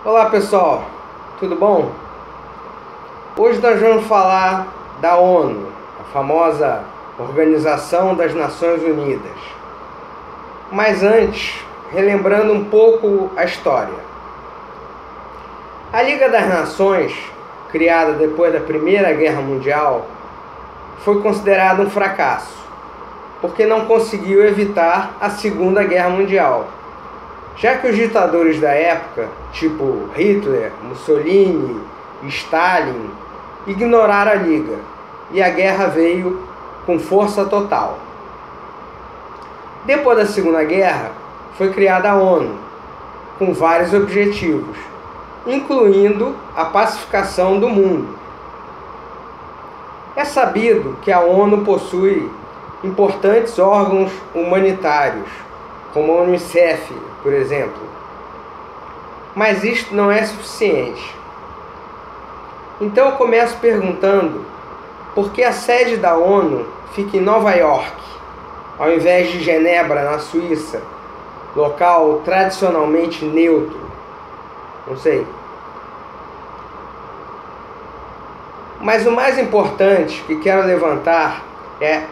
Olá pessoal, tudo bom? Hoje nós vamos falar da ONU, a famosa Organização das Nações Unidas. Mas antes, relembrando um pouco a história. A Liga das Nações, criada depois da Primeira Guerra Mundial, foi considerada um fracasso, porque não conseguiu evitar a Segunda Guerra Mundial, já que os ditadores da época, tipo Hitler, Mussolini e Stalin, ignoraram a Liga e a guerra veio com força total. Depois da Segunda Guerra, foi criada a ONU, com vários objetivos, incluindo a pacificação do mundo. É sabido que a ONU possui importantes órgãos humanitários, como a Unicef, por exemplo. Mas isto não é suficiente. Então eu começo perguntando por que a sede da ONU fica em Nova York, ao invés de Genebra, na Suíça, local tradicionalmente neutro. Não sei. Mas o mais importante que quero levantar é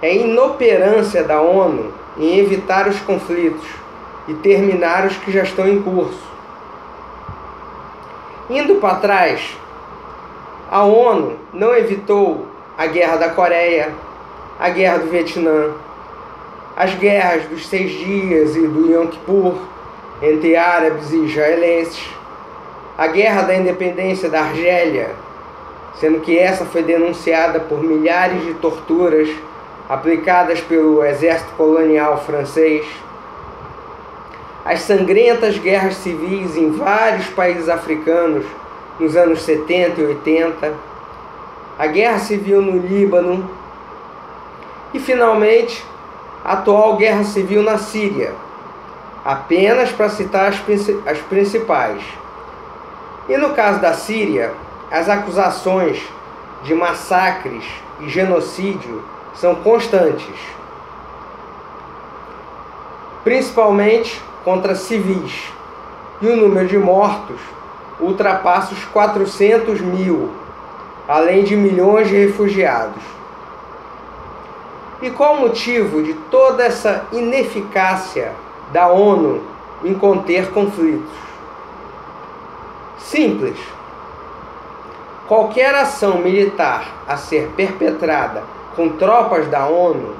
a inoperância da ONU em evitar os conflitos e terminar os que já estão em curso. Indo para trás, a ONU não evitou a Guerra da Coreia, a Guerra do Vietnã, as guerras dos 6 dias e do Yom Kippur entre árabes e israelenses, a Guerra da Independência da Argélia, sendo que essa foi denunciada por milhares de torturas aplicadas pelo exército colonial francês, as sangrentas guerras civis em vários países africanos nos anos 70 e 80, a guerra civil no Líbano e, finalmente, a atual guerra civil na Síria, apenas para citar as principais. E no caso da Síria, as acusações de massacres e genocídio são constantes, principalmente contra civis, e o número de mortos ultrapassa os 400 mil, além de milhões de refugiados. E qual o motivo de toda essa ineficácia da ONU em conter conflitos? Simples. Qualquer ação militar a ser perpetrada com tropas da ONU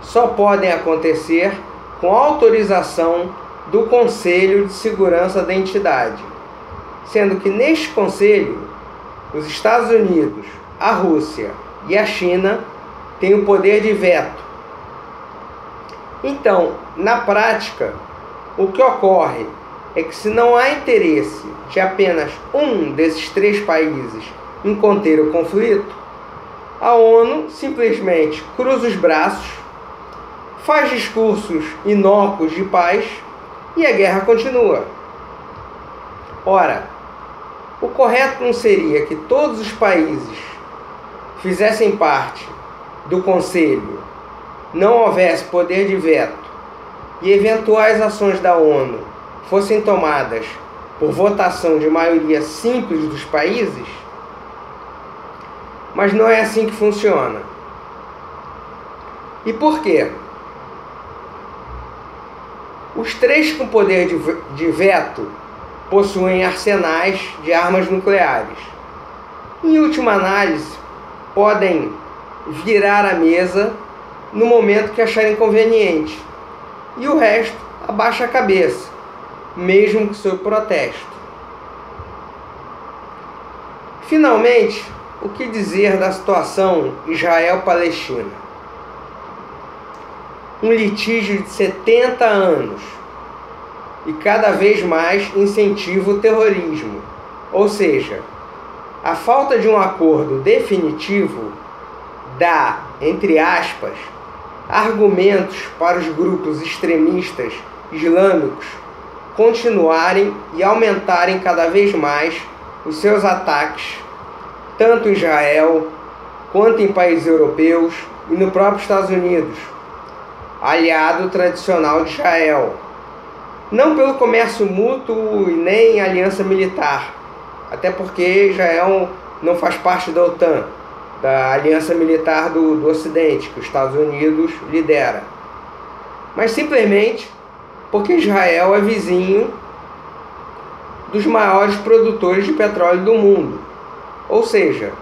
só podem acontecer com autorização do Conselho de Segurança da entidade, sendo que neste Conselho, os Estados Unidos, a Rússia e a China têm o poder de veto. Então, na prática, o que ocorre é que, se não há interesse de apenas um desses 3 países em conter o conflito, a ONU simplesmente cruza os braços, faz discursos inócuos de paz e a guerra continua. Ora, o correto não seria que todos os países fizessem parte do Conselho, não houvesse poder de veto e eventuais ações da ONU fossem tomadas por votação de maioria simples dos países? Mas não é assim que funciona. E por quê? Os 3 com poder de veto possuem arsenais de armas nucleares. Em última análise, podem virar a mesa no momento que acharem conveniente, e o resto abaixa a cabeça, mesmo que sob protesto. Finalmente, o que dizer da situação Israel-Palestina? Um litígio de 70 anos e cada vez mais incentiva o terrorismo, ou seja, a falta de um acordo definitivo dá, entre aspas, argumentos para os grupos extremistas islâmicos continuarem e aumentarem cada vez mais os seus ataques, tanto em Israel quanto em países europeus e no próprio Estados Unidos, aliado tradicional de Israel. Não pelo comércio mútuo e nem aliança militar, até porque Israel não faz parte da OTAN, da aliança militar do Ocidente, que os Estados Unidos lidera, mas simplesmente porque Israel é vizinho dos maiores produtores de petróleo do mundo, ou seja,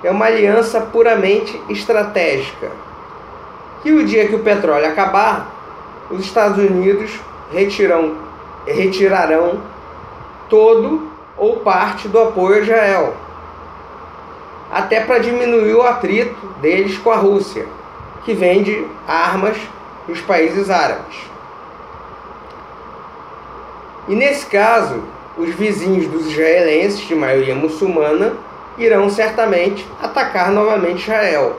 é uma aliança puramente estratégica. E o dia que o petróleo acabar, os Estados Unidos retirarão todo ou parte do apoio a Israel, até para diminuir o atrito deles com a Rússia, que vende armas para os países árabes. E nesse caso, os vizinhos dos israelenses, de maioria muçulmana, irão certamente atacar novamente Israel,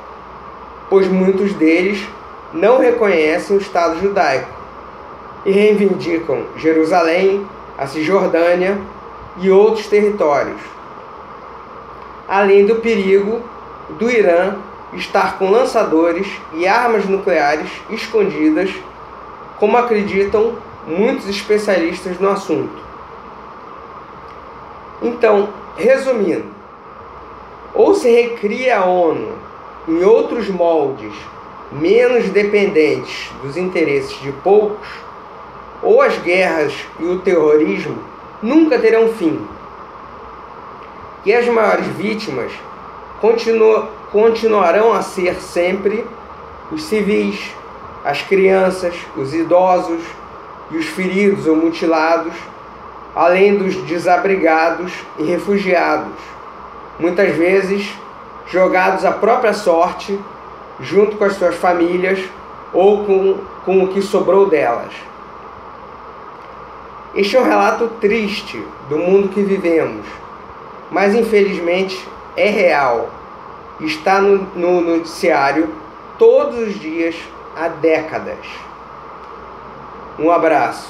pois muitos deles não reconhecem o Estado judaico e reivindicam Jerusalém, a Cisjordânia e outros territórios, além do perigo do Irã estar com lançadores e armas nucleares escondidas, como acreditam muitos especialistas no assunto. Então, resumindo, ou se recria a ONU em outros moldes menos dependentes dos interesses de poucos, ou as guerras e o terrorismo nunca terão fim. E as maiores vítimas continuarão a ser sempre os civis, as crianças, os idosos e os feridos ou mutilados, além dos desabrigados e refugiados, muitas vezes jogados à própria sorte, junto com as suas famílias ou com o que sobrou delas. Este é um relato triste do mundo que vivemos, mas infelizmente é real. Está no noticiário todos os dias há décadas. Um abraço.